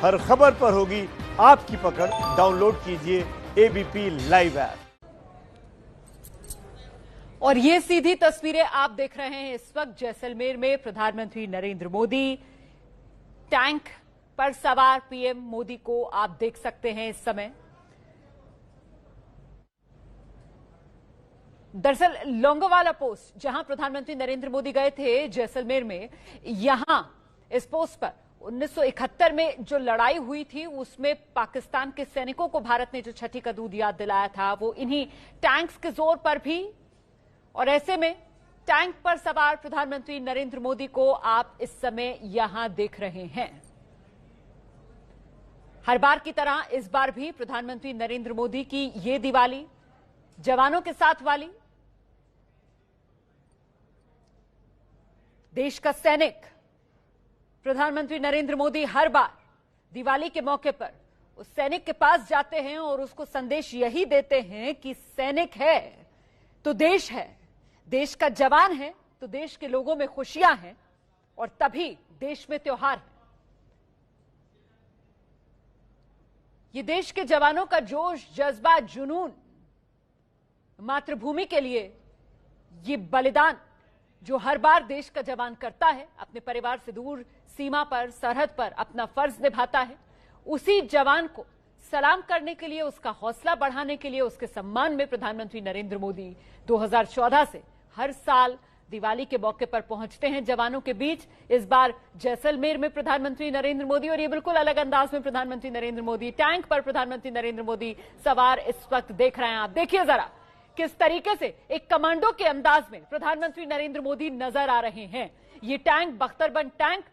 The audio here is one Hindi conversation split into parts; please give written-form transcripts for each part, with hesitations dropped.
हर खबर पर होगी आपकी पकड़। डाउनलोड कीजिए एबीपी लाइव ऐप। और ये सीधी तस्वीरें आप देख रहे हैं इस वक्त जैसलमेर में प्रधानमंत्री नरेंद्र मोदी, टैंक पर सवार पीएम मोदी को आप देख सकते हैं इस समय। दरअसल लोंगोवाला पोस्ट, जहां प्रधानमंत्री नरेंद्र मोदी गए थे जैसलमेर में, यहां इस पोस्ट पर 1971 में जो लड़ाई हुई थी उसमें पाकिस्तान के सैनिकों को भारत ने जो छठी का दूध याद दिलाया था वो इन्हीं टैंक्स के जोर पर भी। और ऐसे में टैंक पर सवार प्रधानमंत्री नरेंद्र मोदी को आप इस समय यहां देख रहे हैं। हर बार की तरह इस बार भी प्रधानमंत्री नरेंद्र मोदी की ये दिवाली जवानों के साथ वाली। देश का सैनिक प्रधानमंत्री नरेंद्र मोदी हर बार दिवाली के मौके पर उस सैनिक के पास जाते हैं और उसको संदेश यही देते हैं कि सैनिक है तो देश है, देश का जवान है तो देश के लोगों में खुशियां हैं और तभी देश में त्योहार है। ये देश के जवानों का जोश, जज्बा, जुनून, मातृभूमि के लिए ये बलिदान जो हर बार देश का जवान करता है, अपने परिवार से दूर सीमा पर, सरहद पर अपना फर्ज निभाता है, उसी जवान को सलाम करने के लिए, उसका हौसला बढ़ाने के लिए, उसके सम्मान में प्रधानमंत्री नरेंद्र मोदी 2014 से हर साल दिवाली के मौके पर पहुंचते हैं जवानों के बीच। इस बार जैसलमेर में प्रधानमंत्री नरेंद्र मोदी, और ये बिल्कुल अलग अंदाज में प्रधानमंत्री नरेंद्र मोदी, टैंक पर प्रधानमंत्री नरेंद्र मोदी सवार इस वक्त देख रहे हैं आप। देखिए जरा किस तरीके से एक कमांडो के अंदाज में प्रधानमंत्री नरेंद्र मोदी नजर आ रहे हैं। ये टैंक बख्तरबंद टैंक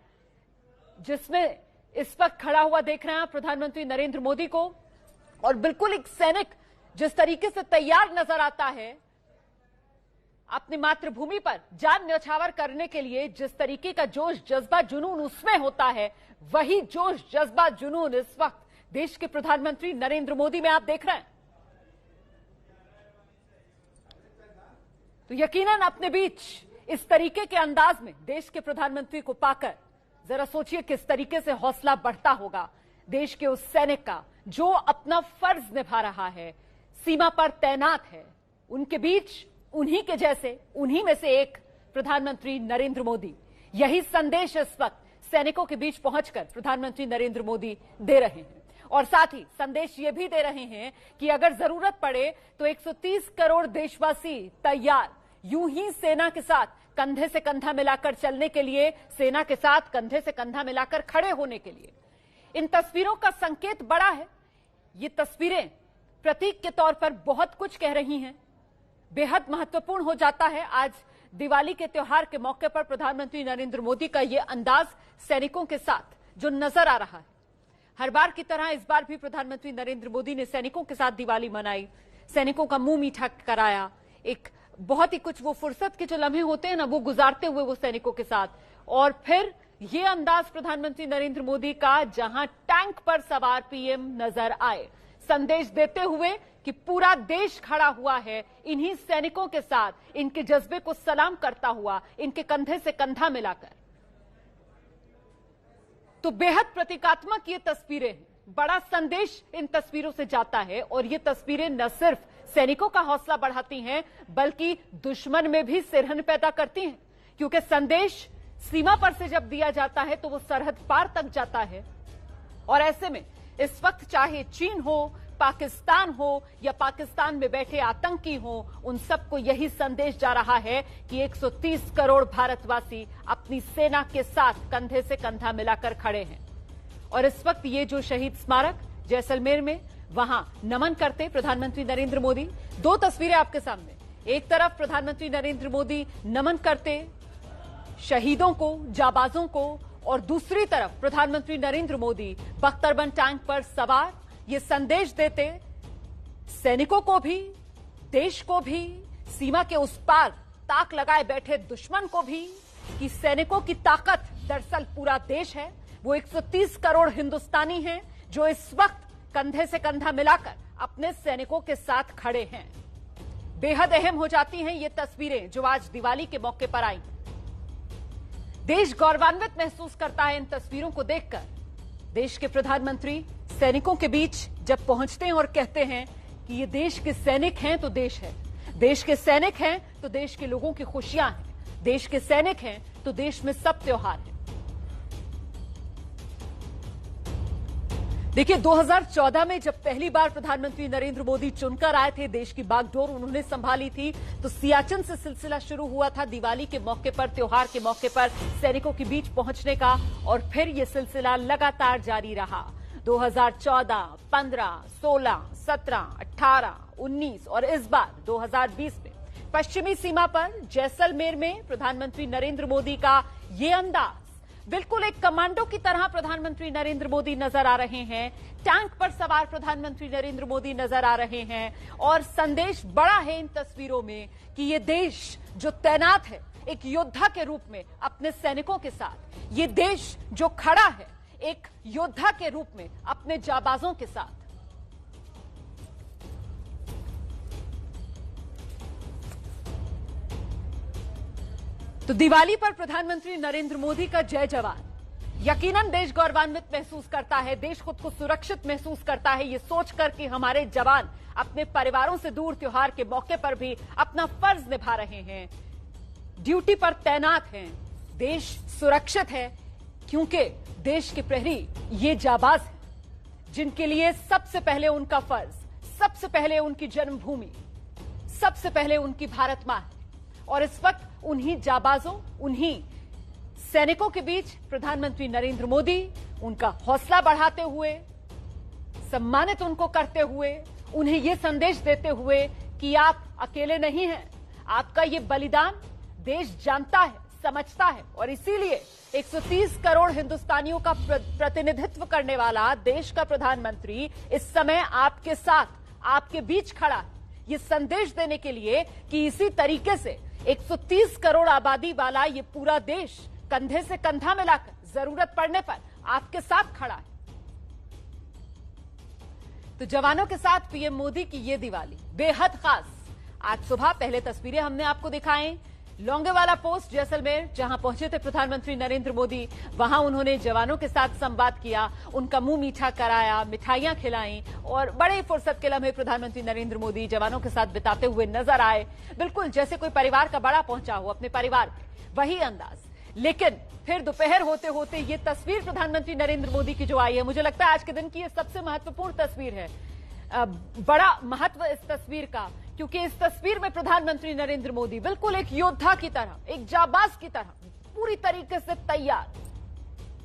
जिसमें इस वक्त खड़ा हुआ देख रहे हैं आप प्रधानमंत्री नरेंद्र मोदी को, और बिल्कुल एक सैनिक जिस तरीके से तैयार नजर आता है अपनी मातृभूमि पर जान न्यौछावर करने के लिए, जिस तरीके का जोश, जज्बा, जुनून उसमें होता है, वही जोश, जज्बा, जुनून इस वक्त देश के प्रधानमंत्री नरेंद्र मोदी में आप देख रहे हैं। तो यकीनन अपने बीच इस तरीके के अंदाज में देश के प्रधानमंत्री को पाकर जरा सोचिए किस तरीके से हौसला बढ़ता होगा देश के उस सैनिक का जो अपना फर्ज निभा रहा है, सीमा पर तैनात है। उनके बीच उन्हीं के जैसे, उन्हीं में से एक प्रधानमंत्री नरेंद्र मोदी। यही संदेश इस वक्त सैनिकों के बीच पहुंचकर प्रधानमंत्री नरेंद्र मोदी दे रहे हैं, और साथ ही संदेश ये भी दे रहे हैं कि अगर जरूरत पड़े तो 130 करोड़ देशवासी तैयार, यूं ही सेना के साथ कंधे से कंधा मिलाकर चलने के लिए, सेना के साथ कंधे से कंधा मिलाकर खड़े होने के लिए। इन तस्वीरों का संकेत बड़ा है। ये तस्वीरें प्रतीक के तौर पर बहुत कुछ कह रही हैं। बेहद महत्वपूर्ण हो जाता है आज दिवाली के त्योहार के मौके पर प्रधानमंत्री नरेंद्र मोदी का ये अंदाज सैनिकों के साथ जो नजर आ रहा है। हर बार की तरह इस बार भी प्रधानमंत्री नरेंद्र मोदी ने सैनिकों के साथ दिवाली मनाई, सैनिकों का मुंह मीठा कराया, एक बहुत ही कुछ वो फुर्सत के जो लम्हे होते हैं ना वो गुजारते हुए वो सैनिकों के साथ। और फिर ये अंदाज प्रधानमंत्री नरेंद्र मोदी का जहां टैंक पर सवार पीएम नजर आए, संदेश देते हुए कि पूरा देश खड़ा हुआ है इन्हीं सैनिकों के साथ, इनके जज्बे को सलाम करता हुआ, इनके कंधे से कंधा मिलाकर। तो बेहद प्रतीकात्मक ये तस्वीरें हैं, बड़ा संदेश इन तस्वीरों से जाता है। और ये तस्वीरें न सिर्फ सैनिकों का हौसला बढ़ाती हैं बल्कि दुश्मन में भी सिरहन पैदा करती हैं, क्योंकि संदेश सीमा पर से जब दिया जाता है तो वो सरहद पार तक जाता है। और ऐसे में इस वक्त चाहे चीन हो, पाकिस्तान हो या पाकिस्तान में बैठे आतंकी हो, उन सबको यही संदेश जा रहा है कि 130 करोड़ भारतवासी अपनी सेना के साथ कंधे से कंधा मिलाकर खड़े हैं। और इस वक्त ये जो शहीद स्मारक जैसलमेर में, वहां नमन करते प्रधानमंत्री नरेंद्र मोदी। दो तस्वीरें आपके सामने, एक तरफ प्रधानमंत्री नरेंद्र मोदी नमन करते शहीदों को, जाबाजों को, और दूसरी तरफ प्रधानमंत्री नरेंद्र मोदी बख्तरबंद टैंक पर सवार ये संदेश देते सैनिकों को भी, देश को भी, सीमा के उस पार ताक लगाए बैठे दुश्मन को भी कि सैनिकों की ताकत दरअसल पूरा देश है। वो 130 करोड़ हिंदुस्तानी हैं जो इस वक्त कंधे से कंधा मिलाकर अपने सैनिकों के साथ खड़े हैं। बेहद अहम हो जाती हैं ये तस्वीरें जो आज दिवाली के मौके पर आई। देश गौरवान्वित महसूस करता है इन तस्वीरों को देखकर। देश के प्रधानमंत्री सैनिकों के बीच जब पहुंचते हैं और कहते हैं कि ये देश के सैनिक हैं तो देश है, देश के सैनिक हैं तो देश के लोगों की खुशियां हैं, देश के सैनिक हैं तो देश में सब त्योहार हैं। देखिए 2014 में जब पहली बार प्रधानमंत्री नरेंद्र मोदी चुनकर आए थे, देश की बागडोर उन्होंने संभाली थी, तो सियाचिन से सिलसिला शुरू हुआ था दिवाली के मौके पर, त्योहार के मौके पर सैनिकों के बीच पहुंचने का, और फिर यह सिलसिला लगातार जारी रहा। 2014, 15, 16, 17, 18, 19 और इस बार 2020 में पश्चिमी सीमा पर जैसलमेर में प्रधानमंत्री नरेंद्र मोदी का ये अंदाज, बिल्कुल एक कमांडो की तरह प्रधानमंत्री नरेंद्र मोदी नजर आ रहे हैं, टैंक पर सवार प्रधानमंत्री नरेंद्र मोदी नजर आ रहे हैं, और संदेश बड़ा है इन तस्वीरों में कि ये देश जो तैनात है एक योद्धा के रूप में अपने सैनिकों के साथ, ये देश जो खड़ा है एक योद्धा के रूप में अपने जाबाजों के साथ। तो दिवाली पर प्रधानमंत्री नरेंद्र मोदी का जय जवान, यकीनन देश गौरवान्वित महसूस करता है, देश खुद को सुरक्षित महसूस करता है, ये सोचकर कि हमारे जवान अपने परिवारों से दूर त्योहार के मौके पर भी अपना फर्ज निभा रहे हैं, ड्यूटी पर तैनात हैं, देश सुरक्षित है, क्योंकि देश के प्रहरी ये जाबाज हैं जिनके लिए सबसे पहले उनका फर्ज, सबसे पहले उनकी जन्मभूमि, सबसे पहले उनकी भारत मां है। और इस वक्त उन्हीं जाबाजों, उन्हीं सैनिकों के बीच प्रधानमंत्री नरेंद्र मोदी उनका हौसला बढ़ाते हुए, सम्मानित उनको करते हुए, उन्हें यह संदेश देते हुए कि आप अकेले नहीं हैं, आपका ये बलिदान देश जानता है, समझता है, और इसीलिए 130 करोड़ हिंदुस्तानियों का प्रतिनिधित्व करने वाला देश का प्रधानमंत्री इस समय आपके साथ, आपके बीच खड़ा है, ये संदेश देने के लिए कि इसी तरीके से 130 करोड़ आबादी वाला ये पूरा देश कंधे से कंधा मिलाकर जरूरत पड़ने पर आपके साथ खड़ा है। तो जवानों के साथ पीएम मोदी की ये दिवाली बेहद खास। आज सुबह पहले तस्वीरें हमने आपको दिखाएं, लोंगेवाला पोस्ट जैसलमेर, जहां पहुंचे थे प्रधानमंत्री नरेंद्र मोदी, वहां उन्होंने जवानों के साथ संवाद किया, उनका मुंह मीठा कराया, मिठाइयां खिलाई, और बड़े फुर्सत के लम्हे प्रधानमंत्री नरेंद्र मोदी जवानों के साथ बिताते हुए नजर आए, बिल्कुल जैसे कोई परिवार का बड़ा पहुंचा हो अपने परिवार, वही अंदाज। लेकिन फिर दोपहर होते होते ये तस्वीर प्रधानमंत्री नरेंद्र मोदी की जो आई है, मुझे लगता है आज के दिन की ये सबसे महत्वपूर्ण तस्वीर है। बड़ा महत्व इस तस्वीर का, क्योंकि इस तस्वीर में प्रधानमंत्री नरेंद्र मोदी बिल्कुल एक योद्धा की तरह, एक जाबाज की तरह पूरी तरीके से तैयार,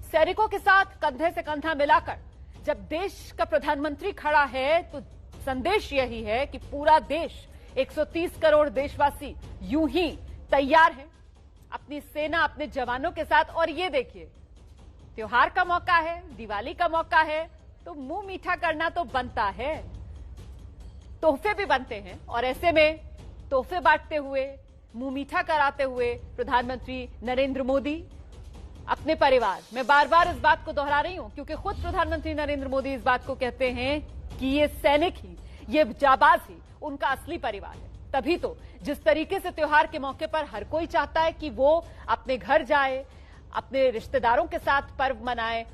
सैनिकों के साथ कंधे से कंधा मिलाकर जब देश का प्रधानमंत्री खड़ा है तो संदेश यही है कि पूरा देश, 130 करोड़ देशवासी यूं ही तैयार है अपनी सेना, अपने जवानों के साथ। और ये देखिए, त्योहार का मौका है, दिवाली का मौका है, तो मुंह मीठा करना तो बनता है, तोहफे भी बनते हैं, और ऐसे में तोहफे बांटते हुए, मुंह मीठा कराते हुए प्रधानमंत्री नरेंद्र मोदी अपने परिवार, मैं बार बार इस बात को दोहरा रही हूं क्योंकि खुद प्रधानमंत्री नरेंद्र मोदी इस बात को कहते हैं कि ये सैनिक ही, ये जाबाज ही उनका असली परिवार है। तभी तो जिस तरीके से त्योहार के मौके पर हर कोई चाहता है कि वो अपने घर जाए, अपने रिश्तेदारों के साथ पर्व मनाए,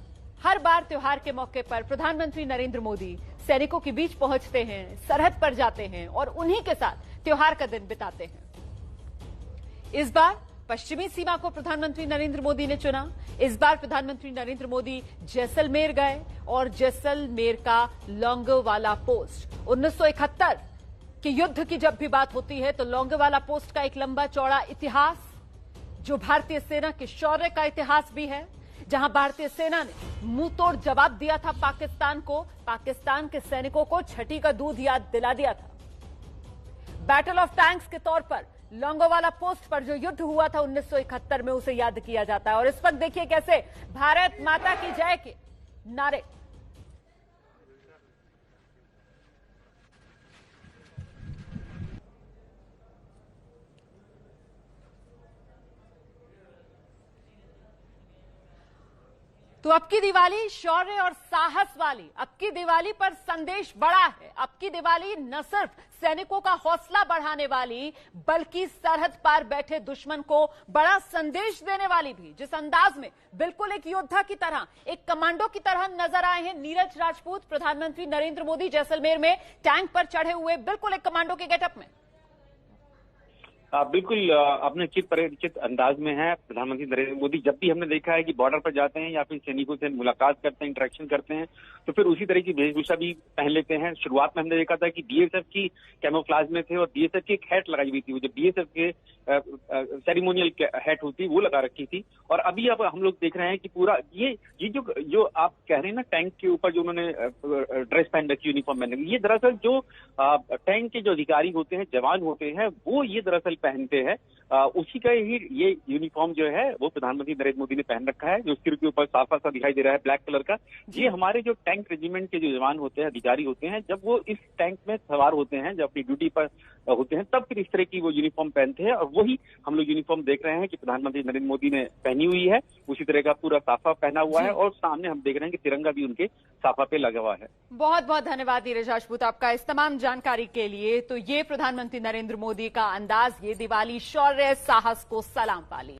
हर बार त्योहार के मौके पर प्रधानमंत्री नरेंद्र मोदी सैनिकों के बीच पहुंचते हैं, सरहद पर जाते हैं और उन्हीं के साथ त्योहार का दिन बिताते हैं। इस बार पश्चिमी सीमा को प्रधानमंत्री नरेंद्र मोदी ने चुना। इस बार प्रधानमंत्री नरेंद्र मोदी जैसलमेर गए और जैसलमेर का लोंगेवाला पोस्ट, 1971 के युद्ध की जब भी बात होती है तो लोंगेवाला पोस्ट का एक लंबा चौड़ा इतिहास, जो भारतीय सेना के शौर्य का इतिहास भी है, जहां भारतीय सेना ने मुंह तोड़ जवाब दिया था पाकिस्तान को, पाकिस्तान के सैनिकों को छठी का दूध याद दिला दिया था। बैटल ऑफ टैंक्स के तौर पर लोंगेवाला पोस्ट पर जो युद्ध हुआ था 1971 में, उसे याद किया जाता है। और इस वक्त देखिए कैसे भारत माता की जय के नारे, तो तो अब की दिवाली शौर्य और साहस वाली, अब की दिवाली पर संदेश बड़ा है। अब की दिवाली न सिर्फ सैनिकों का हौसला बढ़ाने वाली, बल्कि सरहद पार बैठे दुश्मन को बड़ा संदेश देने वाली भी। जिस अंदाज में बिल्कुल एक योद्धा की तरह, एक कमांडो की तरह नजर आए हैं नीरज राजपूत, प्रधानमंत्री नरेंद्र मोदी जैसलमेर में टैंक पर चढ़े हुए बिल्कुल एक कमांडो के गेटअप में। बिल्कुल अपने चित परिचित अंदाज में है प्रधानमंत्री नरेंद्र मोदी। जब भी हमने देखा है कि बॉर्डर पर जाते हैं या फिर सैनिकों से मुलाकात करते हैं, इंटरेक्शन करते हैं, तो फिर उसी तरह की वेशभूषा भी पहन लेते हैं। शुरुआत में हमने देखा था कि बीएसएफ की कैमोफ्लेज में थे और बीएसएफ की एक हैट लगाई हुई थी, वो जो बीएसएफ के सेरेमोनियल हैट होती वो लगा रखी थी। और अभी अब हम लोग देख रहे हैं कि पूरा ये जो आप कह रहे हैं ना, टैंक के ऊपर जो उन्होंने ड्रेस पहन रखी, यूनिफॉर्म पहन रखी, ये दरअसल जो टैंक के जो अधिकारी होते हैं, जवान होते हैं, वो ये दरअसल पहनते हैं। उसी का ही ये यूनिफॉर्म जो है वो प्रधानमंत्री नरेंद्र मोदी ने पहन रखा है, जो सिर के ऊपर साफ सा दिखाई दे रहा है ब्लैक कलर का। ये हमारे जो टैंक रेजिमेंट के जो जवान होते हैं, अधिकारी होते हैं, जब वो इस टैंक में सवार होते हैं, जब अपनी ड्यूटी पर होते हैं, तब फिर इस तरह की वो यूनिफॉर्म पहनते हैं। और वही हम लोग यूनिफॉर्म देख रहे हैं कि प्रधानमंत्री नरेंद्र मोदी ने पहनी हुई है। उसी तरह का पूरा साफा पहना हुआ है और सामने हम देख रहे हैं कि तिरंगा भी उनके साफा पे लगा हुआ है। बहुत बहुत धन्यवाद नीरज राजपूत आपका इस तमाम जानकारी के लिए। तो ये प्रधानमंत्री नरेंद्र मोदी का अंदाज, ये दिवाली शौर्य साहस को सलाम वाली।